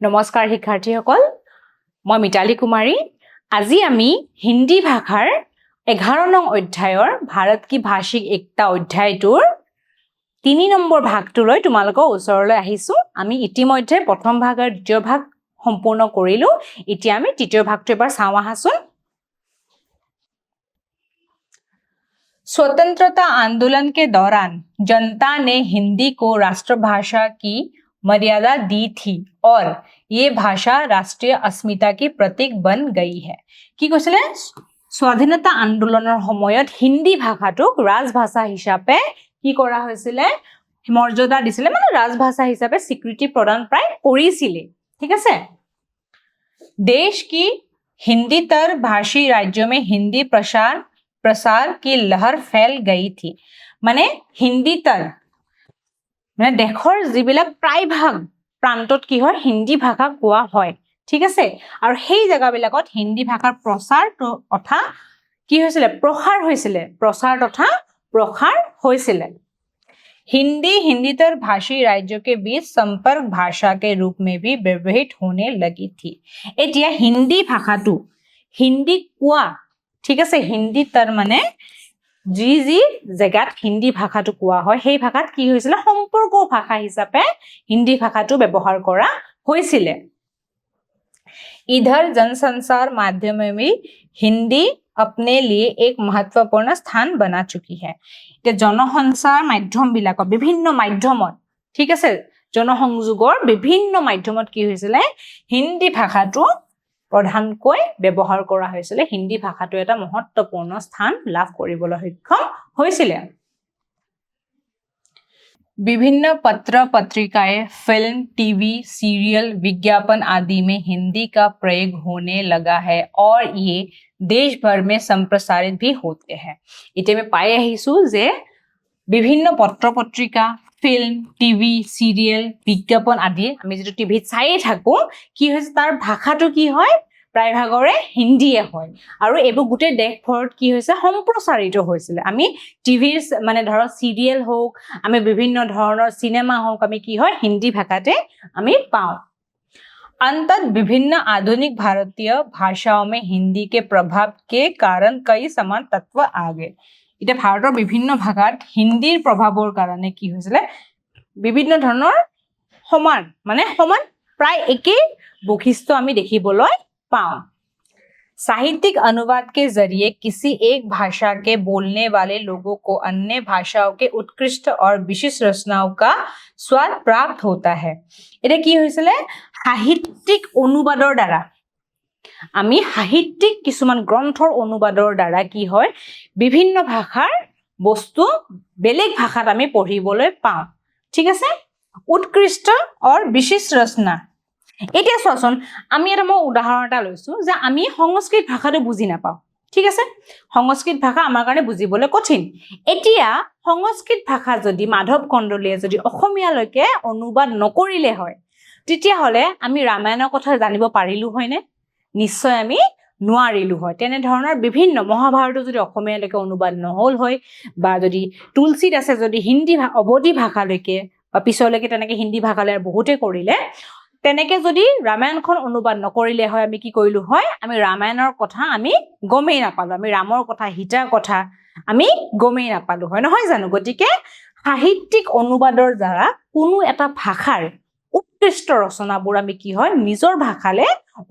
নমস্কাৰ শিক্ষাৰ্থীসকল মই মিতালী কুমাৰী আজি আমি হিন্দী ভাষাৰ 11 নং অধ্যায়ৰ ভাৰত কি ভাষিক একতা অধ্যায়টোৰ 3 নম্বৰ ভাগটোলৈ তোমালোকৰ ওচৰলৈ আহিছো আমি ইতিমধ্যে প্ৰথম ভাগ আৰু দ্বিতীয় ভাগ সম্পূৰ্ণ কৰিলো এতিয়া আমি তৃতীয় ভাগটো এবাৰ চাওঁ আহাচোন स्वतंत्रता आंदोलन के दौरान जनता ने हिंदी को राष्ट्रभाषा की मर्यादा दी थी और ये भाषा राष्ट्रीय अस्मिता की प्रतीक बन गई है কি কৈছিলে স্বাধীনতা আন্দোলনৰ সময়ত হিন্দী ভাষাটোক ৰাজভাষা হিচাপে কি কৰা হৈছিলে মৰ্যাদা দিছিলে মানে ৰাজভাষা হিচাপে স্বীকৃতি প্ৰদান প্ৰায় কৰিছিলে ঠিক আছে देश की हिंदीतर भाषी राज्यों में हिंदी प्रसार की लहर फैल गई थी माने हिंदीतर माने देखर जिबिला प्राय भाग प्रांतत की হয় हिंदी भाषा কোৱা হয় ঠিক আছে আৰু সেই জায়গাবিলাকত হিন্দী ভাষাৰ প্ৰচাৰ তথা কি হৈছিল প্ৰসাৰ তথা প্ৰসাৰ হৈছিল हिंदीतर भाषी राज्यों के बीच संपर्क भाषा के रूप में भी व्यवहृत होने लगी थी एतिया हिंदी भाषाटू हिंदी কোৱা ঠিক আছে হিন্দী তাৰ মানে জি জায়গাত হিন্দী ভাষাটো কোৱা হয় সেই ভাষাত কি হৈছিল সম্পৰ্ক ভাষা হিচাপে হিন্দী ভাষাটো ব্যৱহাৰ কৰা হৈছিল इधर जनसंचार माध्यमों में हिंदी अपने लिए एक महत्वपूर्ण स्थान बना चुकी है ते जनसंचार माध्यम বিলাক বিভিন্ন মাধ্যমত ঠিক আছে জনসংযোগৰ বিভিন্ন মাধ্যমত কি হৈছিল হিন্দী ভাষাটো প্ৰধানকৈ ব্যৱহাৰ কৰা হৈছিল হিন্দী ভাষাটো এটা মহত্বপূৰ্ণ স্থান লাভ কৰিবলৈ সক্ষম হৈছিল विभिन्न पत्र पत्रिकाएं फिल्म टीवी सीरियल विज्ञापन आदि में हिंदी का प्रयोग होने लगा है और ये देश भर में संप्रसारित भी होते हैं इते में पाए हिसु जे विभिन्न पत्र पत्रिका फिल्म टीवी सीरियल विज्ञापन आदि আমি যেটো টিভিত চাই থাকো কি হৈছে তাৰ ভাষাটো কি হয় প্ৰায় ভাগৰে হিন্দীয়ে হয় আৰু এবোৰ গুটে দেশ ভৰত কি হৈছে সম্প্ৰসাৰিত হৈছিল আমি টিভিৰ মানে ধৰ সিৰিয়েল হোক আমি বিভিন্ন ধৰণৰ সিনেমা হোক আমি কি হয় হিন্দী ভাষাতে আমি পাওঁ अंतत विभिन्न आधुनिक भारतीय भाषाओं में हिंदी के प्रभाव के कारण कई समान तत्व आ गए इते भारতৰ বিভিন্ন ভাষাত হিন্দীৰ প্ৰভাৱৰ কাৰণে কি হৈছিল বিভিন্ন ধৰণৰ সমান প্ৰায় একেই বৈশিষ্ট্য আমি দেখিবলৈ पाओ साहित्यिक अनुवाद के जरिए किसी एक भाषा के बोलने वाले लोगों को अन्य भाषाओं के उत्कृष्ट और विशिष्ट रचनाओं का स्वाद प्राप्त होता है এটা কি হৈছিল সাহিত্যিক অনুবাদৰ দ্বাৰা আমি সাহিত্যিক কিছুমান গ্ৰন্থৰ অনুবাদৰ দ্বাৰা কি হয় বিভিন্ন ভাষাৰ বস্তু বেলেগ ভাষাত আমি পঢ়িবলৈ পাওঁ ঠিক আছে उत्कृष्ट और विशिष्ट रचना এতিয়া চোৱাচোন আমি এটা মই উদাহৰণ এটা লৈছো যে আমি সংস্কৃত ভাষাটো বুজি নাপাওঁ ঠিক আছে সংস্কৃত ভাষা আমাৰ কাৰণে বুজিবলৈ কঠিন এতিয়া সংস্কৃত ভাষা যদি মাধৱ কণ্ডলীয়ে যদি অসমীয়ালৈকে অনুবাদ নকৰিলে হয় তেতিয়া হলে আমি ৰামায়ণৰ কথা জানিব পাৰিলো হয়নে নিশ্চয় আমি নোৱাৰিলো হয় তেনে ধৰণৰ বিভিন্ন মহাভাৰত যদি অসমীয়ালৈকে অনুবাদ নহল হয় বা যদি তুলসীত আছে যদি হিন্দী অবধি ভাষালৈকে বা পিছলৈকে তেনেকে হিন্দী ভাষালৈ বহুতে কৰিলে তেনেকে যদি ৰামায়ণখন অনুবাদ নকৰিলে হয় আমি কি কৰিলো হয় আমি ৰামায়ণৰ কথা আমি গমেই নাপালো আমি ৰামৰ কথা হিতাৰ কথা আমি গমেই নাপালো হয় নহয় জানো গতিকে সাহিত্যিক অনুবাদৰ দ্বাৰা কোনো এটা ভাষাৰ উৎকৃষ্ট ৰচনাবোৰ আমি কি হয় নিজৰ ভাষালে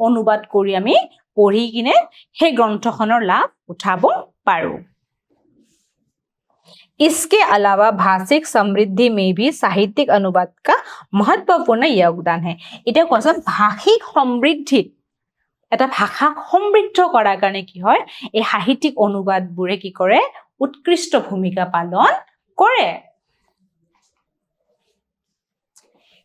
অনুবাদ কৰি আমি পঢ়ি কিনে সেই গ্ৰন্থখনৰ লাভ উঠাব পাৰো इसके अलावा भाषिक समृद्धि में भी साहित्यिक अनुवाद का महत्वपूर्ण योगदान है এটা কোৱাচোন ভাষিক সমৃদ্ধিত এটা ভাষা সমৃদ্ধ কৰাৰ কাৰণে কি হয় এই সাহিত্যিক অনুবাদবোৰে কি কৰে উৎকৃষ্ট ভূমিকা পালন কৰে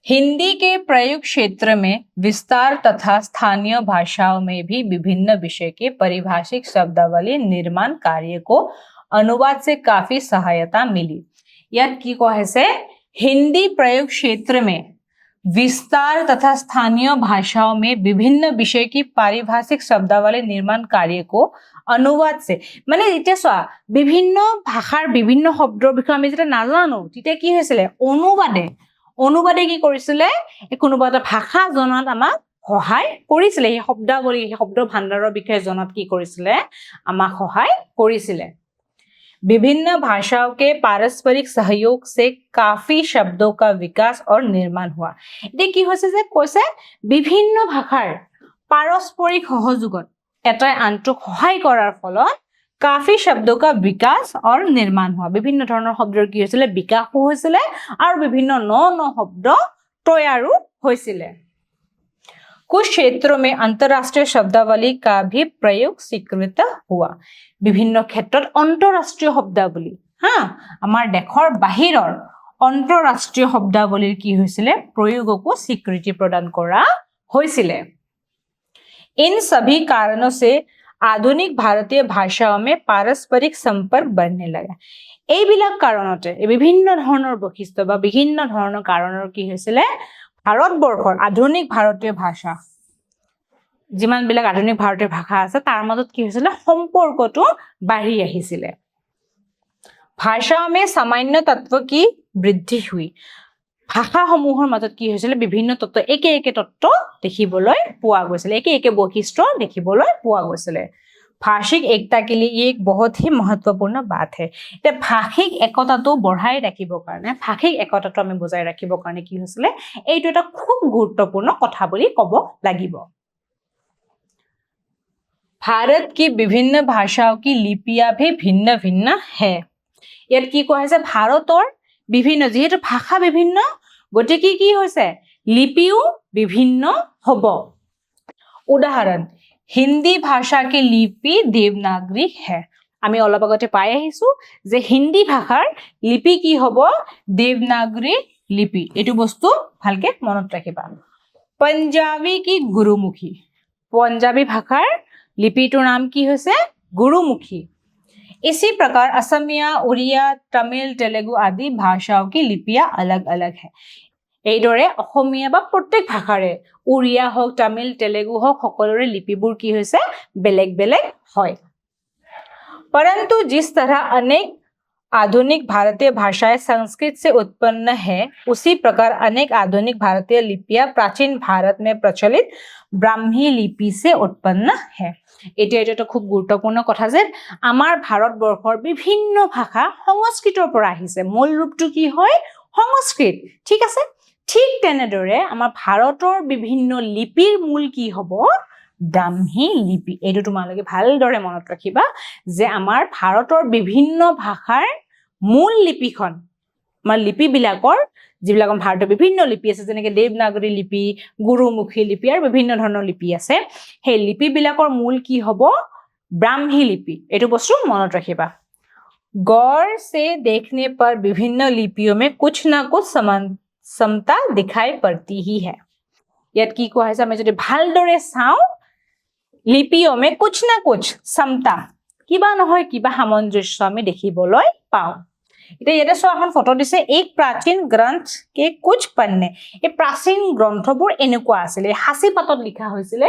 हिंदी के प्रयोग क्षेत्र में विस्तार तथा स्थानीय भाषाओं में भी विभिन्न विषय के पारिभाषिक शब्दावली निर्माण कार्य को अनुवाद से काफी सहायता मिली याद की कहे हिंदी प्रयोग क्षेत्र में विस्तार तथा स्थानीय भाषाओं में विभिन्न विषय की पारिभाषिक शब्दावली निर्माण कार्य को अनुवाद से माने इते सोआ विभिन्न भाषार विभिन्न शब्दৰ বিষয়ে আমি যেটা নাজানো তিতে কি হৈছিল অনুবাদে অনুবাদে কি কৰিছিলে কোনোবা এটা ভাষা জনাত আমাক সহায় কৰিছিলে এই শব্দাৱলী শব্দ ভাণ্ডাৰৰ বিষয়ে জনাত কি কৰিছিলে আমাক সহায় কৰিছিলে विभिन्न भाषाओं के पारस्परिक सहयोग से काफी शब्दों का विकास और निर्माण हुआ এতিয়া কি হৈছে যে কৈছে বিভিন্ন ভাষাৰ পাৰস্পৰিক সহযোগত এটাই আনটোক সহায় কৰাৰ ফলত काफी शब्दों का विकास और निर्माण हुआ বিভিন্ন ধৰণৰ শব্দৰ কি হৈছিল বিকাশ হৈছিল আৰু বিভিন্ন ন শব্দ তৈয়াৰো হৈছিল कुछ क्षेत्रों में अंतरराष्ट्रीय शब्दावली का भी प्रयोग स्वीकृत हुआ विभिन्न क्षेत्र अंतरराष्ट्रीय शब्दावली हाँ आमार देशर बाहिৰৰ अंतरराष्ट्रीय शब्दावलीर की হৈছিল प्रयोगको स्वीकृति प्रदान करा হৈছিল इन सभी कारणों से आधुनिक भारतीय भाषाओं में पारस्परिक संपर्क बढ़ने लगा এইবিলাক কাৰণতে বিভিন্ন ধৰণৰ বৈশিষ্ট্য বা বিভিন্ন ধৰণৰ কাৰণৰ কি হৈছিল ভাৰতবৰ্ষৰ আধুনিক ভাৰতীয় ভাষা যিমান বিলাক আধুনিক ভাৰতীয় ভাষা আছে তাৰ মাজত কি হৈছিল সম্পৰ্কটো বাঢ়ি আহিছিল ভাষা में सामान्य तत्व की वृद्धि हुई ভাষা সমূহৰ মাজত কি হৈছিল বিভিন্ন তত্ত্ব একে তত্ত্ব দেখিবলৈ পোৱা গৈছিল একে বৈশিষ্ট্য দেখিবলৈ পোৱা গৈছিল भाषिक एकता के लिए ये एक बहुत ही महत्वपूर्ण बात है এটা ভাষিক একতাটো বঢ়াই ৰাখিবৰ কাৰণে ভাষিক একতাটো আমি বজাই ৰাখিবৰ কাৰণে কি হৈছিল এইটো এটা খুব গুৰুত্বপূৰ্ণ কথা বুলি ক'ব লাগিব भारत की विभिन्न भाषाओं की लिपियां भी भिन्न-भिन्न है ইয়াত কি কোৱা হৈছে ভাৰতৰ বিভিন্ন যেহেতু ভাষা বিভিন্ন গতিকে কি হৈছে লিপিও বিভিন্ন হ'ব উদাহৰণ हिंदी भाषा की लिपि देवनागरी है আমি অলপ আগতে পাই আহিছো যে হিন্দী ভাষাৰ লিপি কি হ'ব দেৱনাগৰী লিপি এটো বস্তু ভালকে মনত ৰাখিবা पंजाबी की गुरुमुखी पंजाबी भाषार लिपिটোৰ নাম কি হৈছে गुरुमुखी इसी प्रकार असमिया उड़िया तमिल तेलुगु आदि भाषाओं की लिपियां अलग-अलग है এইদৰে অসমীয়া বা প্ৰত্যেক ভাষাৰে উড়িয়া হওক তামিল তেলুগু হওক সকলোৰে লিপিবোৰ কি হৈছে বেলেগ বেলেগ হয় परंतु जिस तरह अनेक आधुनिक भारतीय भाषाएं संस्कृत से उत्पन्न है उसी प्रकार अनेक आधुनिक भारतीय लिपियां प्राचीन भारत में प्रचलित ब्राह्मी लिपि से उत्पन्न है এটা খুব গুৰুত্বপূৰ্ণ কথা যে আমাৰ ভাৰতবৰ্ষৰ বিভিন্ন ভাষা সংস্কৃতৰ পৰা আহিছে মূল ৰূপটো কি হয় সংস্কৃত ঠিক আছে ঠিক তেনেদৰে আমাৰ ভাৰতৰ বিভিন্ন লিপিৰ মূল কি হ'ব ব্ৰাহ্মী লিপি এটো তোমালোকে ভালদৰে মনত ৰাখিবা যে আমাৰ ভাৰতৰ বিভিন্ন ভাষাৰ মূল লিপিখন আমাৰ লিপি বিলাকৰ যিবিলাক ভাৰতৰ বিভিন্ন লিপি আছে যেনেকৈ দেৱনাগৰী লিপি গুৰুমুখী লিপি আৰু বিভিন্ন ধৰণৰ লিপি আছে সেই লিপি বিলাকৰ মূল কি হ'ব ব্ৰাহ্মী লিপি এটো বস্তু মনত ৰাখিবা गौर से देखने पर विभिन्न लिपियों में कुछ ना कुछ समता दिखाई पड़ती ही है ইয়াত কি কোৱা হৈছে আমি যদি ভালদৰে চাও লিপিও মে कुछ ना कुछ समता কিবা নহয় কিবা সামঞ্জস্য আমি দেখিবলৈ পাও এটা এটা এখন ফটো দিছে এক प्राचीन ग्रंथ के कुछ पन्ने এই प्राचीन গ্ৰন্থবোৰ এনেকুৱা আছিল হাসি পাতত লিখা হৈছিল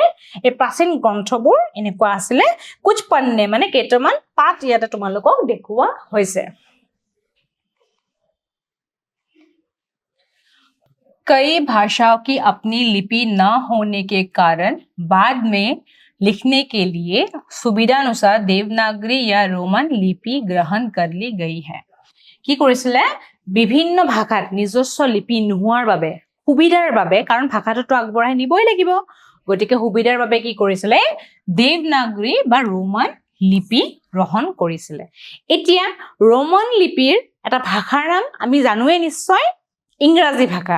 এই प्राचीन গ্ৰন্থবোৰ এনেকুৱা আছিল कुछ पन्ने মানে কেইটামান পাত ইয়াতে তোমালোকক দেখুৱা হৈছে कई भाषाओं की अपनी लिपि न होने के कारण बाद में लिखने के लिए सुविधानुसार देवनागरी या रोमन लिपि ग्रहण कर ली गई है কি কৰিছিলে বিভিন্ন ভাষাত নিজস্ব লিপি নোহোৱাৰ বাবে সুবিধাৰ বাবে কাৰণ ভাষাটো আগবঢ়াই নিবই লাগিব গতিকে সুবিধাৰ বাবে কি কৰিছিলে দেৱনাগৰী বা ৰোমান লিপি গ্ৰহণ কৰিছিলে এতিয়া ৰোমান লিপিৰ এটা ভাষাৰ নাম আমি জানোৱে নিশ্চয় ইংৰাজী ভাষা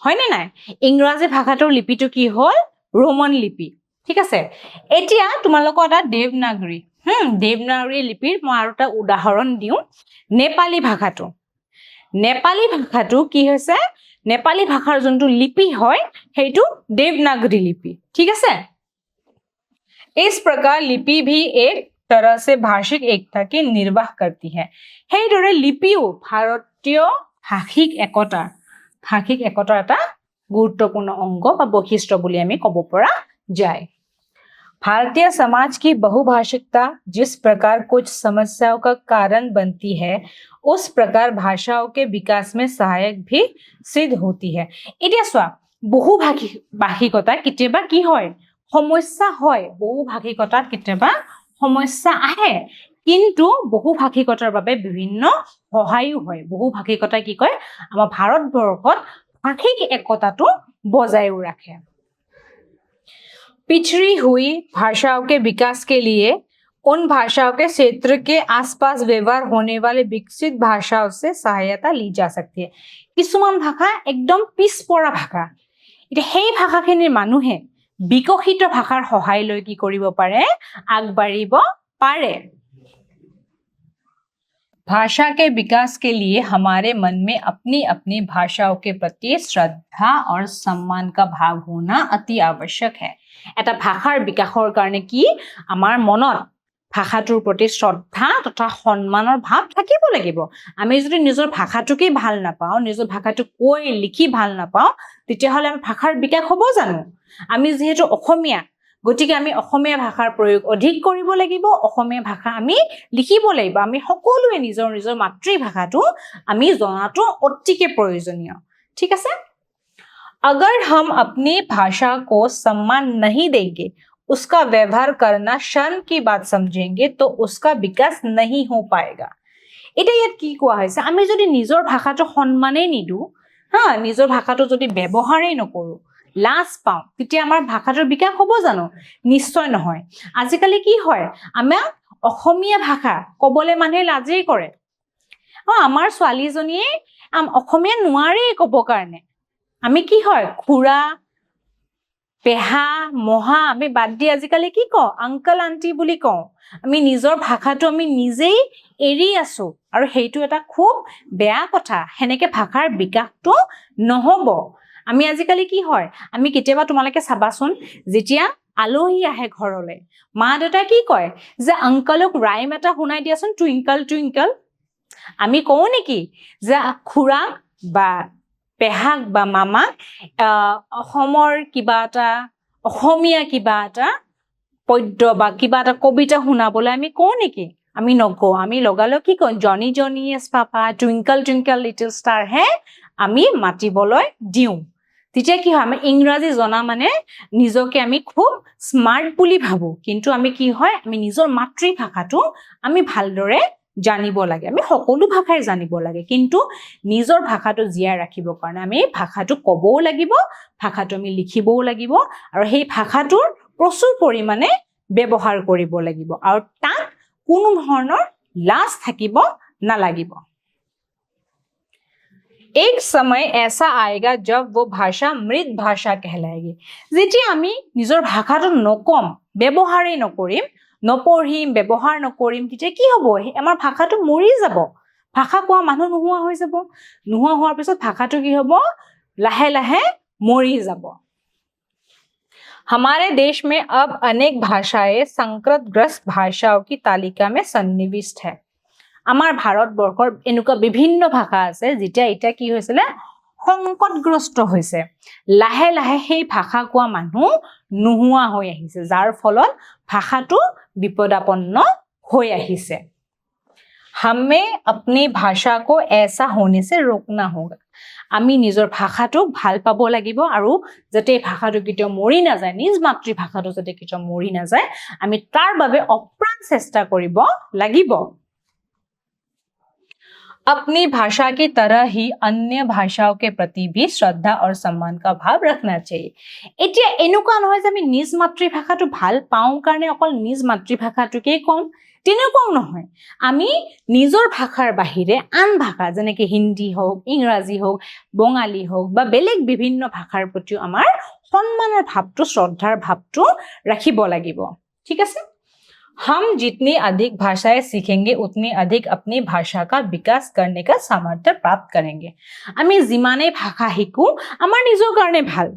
হয়নে নাই ইংৰাজী ভাষাটোৰ লিপিটো কি হ'ল ৰোমান লিপি ঠিক আছে এতিয়া তোমালোকৰ এটা দেৱনাগৰী দেৱনাগৰী লিপিৰ মই আৰু এটা উদাহৰণ দিওঁ নেপালী ভাষাটো কি হৈছে নেপালী ভাষাৰ যোনটো লিপি হয় সেইটো देवनागरी लिपि ठीक है इस प्रकार लिपि भी एक तरह से भाषिक एकता की निर्वाह करती है हेदरे लिपिও ভাৰতীয় ভাষিক একতাৰ এটা গুৰুত্বপূৰ্ণ অংগ বা বৈশিষ্ট্য বুলি আমি ক'ব পৰা যায় भारतीय समाज की बहुभाषिकता जिस प्रकार कुछ समस्याओं का कारण बनती है उस प्रकार भाषाओं के विकास में सहायक भी सिद्ध होती है। এতিয়া চোৱা বহুভাষিকতা কেতিয়াবা কি হয় সমস্যা হয় বহুভাষিকতাত কেতিয়াবা সমস্যা আহে কিন্তু বহুভাষিকতাৰ বাবে বিভিন্ন সহায়ও হয় বহুভাষিকতা কি কয় আমাৰ ভাৰতবৰ্ষত ভাষিক একতাটো বজায়ও ৰাখে। पिछड़ी हुई भाषाओं के विकास के लिए उन भाषाओं के क्षेत्र के आसपास व्यवहार होने वाले विकसित भाषाओं से सहायता ली जा सकती है। কিছুমান ভাষা একদম পিছপৰা ভাষা এতিয়া সেই ভাষাখিনিৰ মানুহে বিকশিত ভাষাৰ সহায় লৈ কি কৰিব পাৰে আগবাঢ়িব পাৰে। भाषा के विकास के लिए हमारे मन में अपनी अपनी भाषाओं के प्रति श्रद्धा और सम्मान का भाव होना अति आवश्यक है। এটা ভাষাৰ বিকাশৰ কাৰণে কি আমাৰ মনত ভাষাটোৰ প্ৰতি শ্ৰদ্ধা তথা সন্মানৰ ভাৱ থাকিব লাগিব। আমি যদি নিজৰ ভাষাটোকে ভাল নাপাওঁ নিজৰ ভাষাটো কৈ লিখি ভাল নাপাওঁ তেতিয়াহ'লে আমাৰ ভাষাৰ বিকাশ হ'ব জানো? আমি যেহেতু অসমীয়া গতিকে আমি অসমীয়া ভাষাৰ প্ৰয়োগ অধিক কৰিব লাগিব অসমীয়া ভাষা আমি লিখিব লাগিব আমি সকলোৱে নিজৰ নিজৰ মাতৃভাষাটো আমি জনাটো অতিকে প্ৰয়োজনীয়। ঠিক আছে? अगर हम अपनी भाषा को सम्मान नहीं देंगे उसका व्यवहार करना शर्म की बात समझेंगे तो उसका विकास नहीं हो पाएगा। এটা ইয়াত কি কোৱা হৈছে আমি যদি নিজৰ ভাষাটো সন্মানেই নিদু নিজৰ ভাষাটো যদি ব্যৱহাৰেই নকৰো লাজ পাওঁ তেতিয়া আমাৰ ভাষাটোৰ বিকাশ হ'ব জানো? নিশ্চয় নহয়। আজিকালি কি হয় আমাৰ অসমীয়া ভাষা ক'বলৈ মানুহে লাজেই কৰে আমাৰ ছোৱালীজনীয়ে অসমীয়া নোৱাৰেই ক'ব কাৰণে আমি কি হয় খুৰা পেহা মহা আমি বাদ দি আজিকালি কি কওঁ আংকল আন্টি বুলি কওঁ আমি নিজৰ ভাষাটো আমি নিজেই এৰি আছো আৰু সেইটো এটা খুব বেয়া কথা হেনেকে ভাষাৰ বিকাশটো নহব। আমি আজিকালি কি হয় আমি কেতিয়াবা তোমালোকে চাবাচোন যেতিয়া আলহী আহে ঘৰলৈ মা দেউতা কি কয় যে আংকলক ৰাইম এটা শুনাই দিয়াচোন টুইংকল টুইংকল আমি কওঁ নেকি যে খুৰা বা পেহাক বা মামাক অসমৰ কিবা এটা অসমীয়া কিবা এটা পদ্য বা কিবা এটা কবিতা শুনাবলৈ আমি কওঁ নেকি? আমি নকওঁ আমি লগালগ কি কওঁ Johnny Johnny yes papa twinkle twinkle little star হে আমি মাতিবলৈ দিওঁ। তেতিয়া কি হয় আমি ইংৰাজী জনা মানে নিজকে আমি খুব স্মাৰ্ট বুলি ভাবো কিন্তু আমি কি হয় আমি নিজৰ মাতৃভাষাটো আমি ভালদৰে জানিব লাগে আমি সকলো ভাষাই জানিব লাগে কিন্তু নিজৰ ভাষাটো জীয়াই ৰাখিবৰ কাৰণে আমি ভাষাটো ক'বও লাগিব ভাষাটো আমি লিখিবও লাগিব আৰু সেই ভাষাটোৰ প্ৰচুৰ পৰিমাণে ব্যৱহাৰ কৰিব লাগিব আৰু তাত কোনো ধৰণৰ লাজ থাকিব নালাগিব। एक समय ऐसा आएगा जब वो भाषा मृत भाषा कहलाएगी। যেতিয়া আমি নিজৰ ভাষাটো নকম ব্যৱহাৰেই নকৰিম নপঢ়িম ব্যৱহাৰ নকৰিম তেতিয়া কি হ'ব আমাৰ ভাষাটো মৰি যাব ভাষা কোৱা মানুহ নোহোৱা হৈ যাব নোহোৱা হোৱাৰ পিছত ভাষাটো কি হ'ব লাহে লাহে মৰি যাব। हमारे देश में अब अनेक भाषाएं संकटग्रस्त भाषाओं की तालिका में सन्निविष्ट है। আমাৰ ভাৰতবৰ্ষৰ এনেকুৱা বিভিন্ন ভাষা আছে যেতিয়া এটা কি হৈছিল সংকটগ্ৰস্ত হৈছে লাহে লাহে সেই ভাষা কোৱা মানুহ নোহোৱা হৈ আহিছে যাৰ ফলত ভাষাটো বিপদাপন্ন হৈ আহিছে। हमें अपनी भाषा को ऐसा होने से रोकना होगा। আমি নিজৰ ভাষাটো ভাল পাব লাগিব আৰু যাতে ভাষাটো কেতিয়াও মৰি নাযায় নিজ মাতৃভাষাটো যাতে কেতিয়াও মৰি নাযায় আমি তাৰ বাবে অপ্ৰাণ চেষ্টা কৰিব লাগিব। अपनी भाषा की तरह ही अन्य भाषाओं के प्रति भी श्रद्धा और सम्मान का भाव रखना चाहिए। এতিয়া এনেকুৱা নহয় যে আমি নিজ মাতৃভাষাটো ভাল পাওঁ কাৰণে অকল নিজ মাতৃভাষাটোকে কম তেনেকুৱাও নহয় আমি নিজৰ ভাষাৰ বাহিৰে আন ভাষা যেনেকৈ হিন্দী হওক ইংৰাজী হওক বঙালী হওক বা বেলেগ বিভিন্ন ভাষাৰ প্ৰতি আমাৰ সন্মানৰ ভাৱটো শ্ৰদ্ধাৰ ভাৱটো ৰাখিব লাগিব। ঠিক আছে? हम जितनी अधिक भाषाएं सीखेंगे उतनी अधिक अपनी भाषा का विकास करने का सामर्थ्य प्राप्त करेंगे। আমি যিমানেই ভাষা শিকো আমাৰ নিজৰ কাৰণে ভাল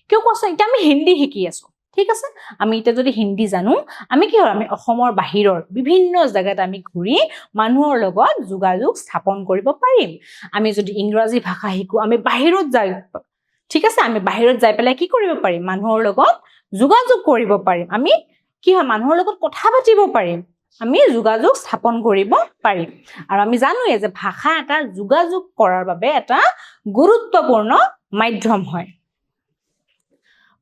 কিয় কৈছো এতিয়া আমি হিন্দী শিকি আছো ঠিক আছে আমি এতিয়া যদি হিন্দী জানো আমি কি হয় আমি অসমৰ বাহিৰৰ বিভিন্ন জায়গাত আমি ঘূৰি মানুহৰ লগত যোগাযোগ স্থাপন কৰিব পাৰিম। আমি যদি ইংৰাজী ভাষা শিকো আমি বাহিৰত যাই ঠিক আছে আমি বাহিৰত যাই পেলাই কি কৰিব পাৰিম মানুহৰ লগত যোগাযোগ কৰিব পাৰিম আমি কি হয় মানুহৰ লগত কথা পাতিব পাৰিম আমি যোগাযোগ স্থাপন কৰিব পাৰিম আৰু আমি জানোৱে যে ভাষা এটা যোগাযোগ কৰাৰ বাবে এটা গুৰুত্বপূৰ্ণ মাধ্যম হয়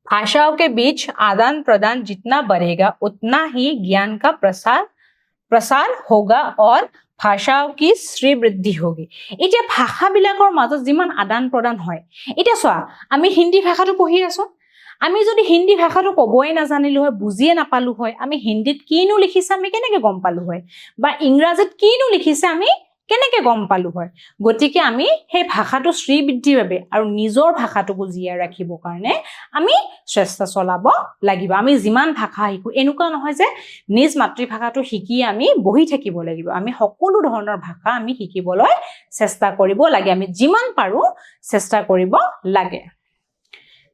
भाषाओं के बीच आदान प्रदान जितना बढ़ेगा उतना ही ज्ञान का प्रसार होगा और भाषाओं की श्रीवृद्धि होगी এতিয়া ভাষাবিলাকৰ মাজত যিমান আদান প্ৰদান হয় এতিয়া চোৱা আমি হিন্দী ভাষাটো পঢ়ি আছো আমি যদি হিন্দী ভাষাটো ক'বই নাজানিলো হয় বুজিয়ে নাপালো হয় আমি হিন্দীত কিনো লিখিছে আমি কেনেকৈ গম পালো হয় বা ইংৰাজীত কিনো লিখিছে আমি কেনেকৈ গম পালো হয় গতিকে আমি সেই ভাষাটো শ্ৰীবৃদ্ধিৰ বাবে আৰু নিজৰ ভাষাটোক জীয়াই ৰাখিবৰ কাৰণে আমি চেষ্টা চলাব লাগিব আমি যিমান ভাষা শিকো এনেকুৱা নহয় যে নিজ মাতৃভাষাটো শিকি আমি বহি থাকিব লাগিব আমি সকলো ধৰণৰ ভাষা আমি শিকিবলৈ চেষ্টা কৰিব লাগে আমি যিমান পাৰো চেষ্টা কৰিব লাগে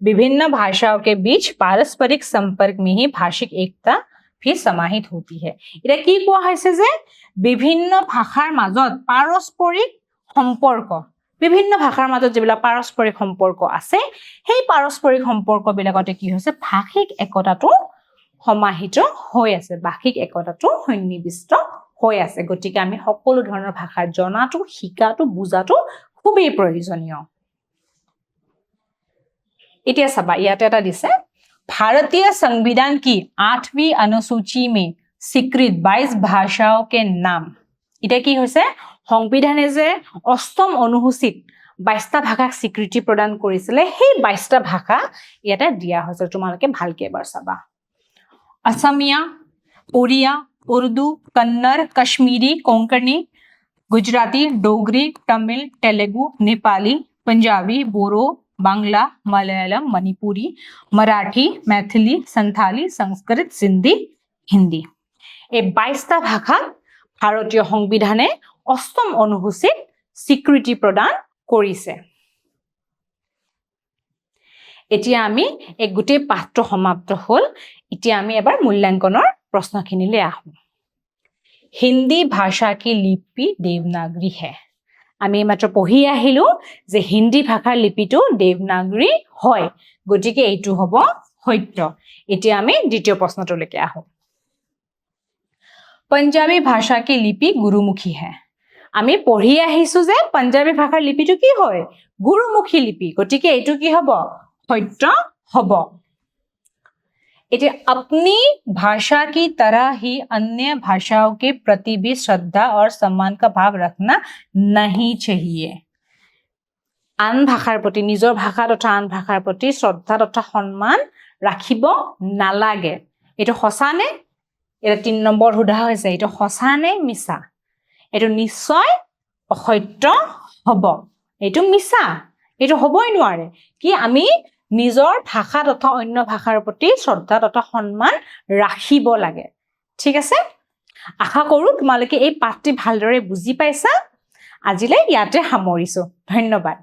विभिन्न भाषाओं के बीच पारस्परिक संपर्क में ही भाषिक एकता भी समाहित होती है এটা কি কোৱা হৈছে যে বিভিন্ন ভাষাৰ মাজত পাৰস্পৰিক সম্পৰ্ক বিভিন্ন ভাষাৰ মাজত যিবিলাক পাৰস্পৰিক সম্পৰ্ক আছে সেই পাৰস্পৰিক সম্পৰ্কবিলাকতে কি হৈছে ভাষিক একতাটো সমাহিত হৈ আছে ভাষিক একতাটো সন্নিবিষ্ট হৈ আছে গতিকে আমি সকলো ধৰণৰ ভাষা জনাটো শিকাটো বুজাটো খুবেই প্ৰয়োজনীয় इतिया सबा याते এটা দিছে भारतीय संविधान की 8वीं अनुसूची में स्वीकृत 22 भाषाओं के नाम इटा কি হৈছে সংবিধানে যে অষ্টম অনুসূচিত 22টা ভাষাক স্বীকৃতি প্ৰদান কৰিছিলে সেই 22টা ভাষা ইয়াতে দিয়া হৈছে তোমালোকে ভালকে এবাৰ চাবা असमिया ओडिया उर्दू कन्नड़ कश्मीरी कोंकणी गुजराती डोगरी तमिल तेलुगु नेपाली पंजाबी बोरो बांग्ला मलयालम मणिपुरी मराठी मैथिली संथाली संस्कृत सिंधी हिंदी এই 22টা ভাষা ভাৰতীয় সংবিধানে অষ্টম অনুসূচিত স্বীকৃতি প্ৰদান কৰিছে এতিয়া আমি এক গুটে পাঠটো সমাপ্ত হল এতিয়া আমি এবাৰ মূল্যাঙ্কনৰ প্ৰশ্নখিনিলে আহো हिंदी भाषा की लिपि देवनागरी है আমি মাত্ৰ পঢ়ি আহিলো যে হিন্দী ভাষাৰ লিপিটো দেৱনাগৰী হয় গতিকে এইটো হ'ব সত্য এতিয়া আমি দ্বিতীয় প্ৰশ্নটোলৈকে আহো पंजाबी भाषा की लिपि गुरुमुखी है আমি পঢ়ি আহিছো যে पंजाबी ভাষাৰ লিপিটো কি হয় গুৰুমুখী লিপি গতিকে এইটো কি হ'ব সত্য হ'ব अपनी भाषा की तरह ही अन्य भाषाओं के प्रति भी श्रद्धा और सम्मान का भाव रखना नहीं चाहिए आन भाषार प्रति निजर भाषा तथा आन भाषार प्रति श्रद्धा तथा सम्मान राखिब नालागे एतो हसाने एटा 3 নম্বৰ हुदा হৈছে एतो हसाने मिसा एतो निश्चय असत्य হ'ব एतो मिसा एतो হ'বই নোৱাৰে কি আমি নিজৰ ভাষা তথা অন্য ভাষাৰ প্ৰতি শ্ৰদ্ধা তথা সম্মান ৰাখিব লাগে ঠিক আছে আশা কৰো তোমালোকে এই পাঠটি ভালদৰে বুজি পাইছা আজিলৈ ইয়াতে সামৰিছো ধন্যবাদ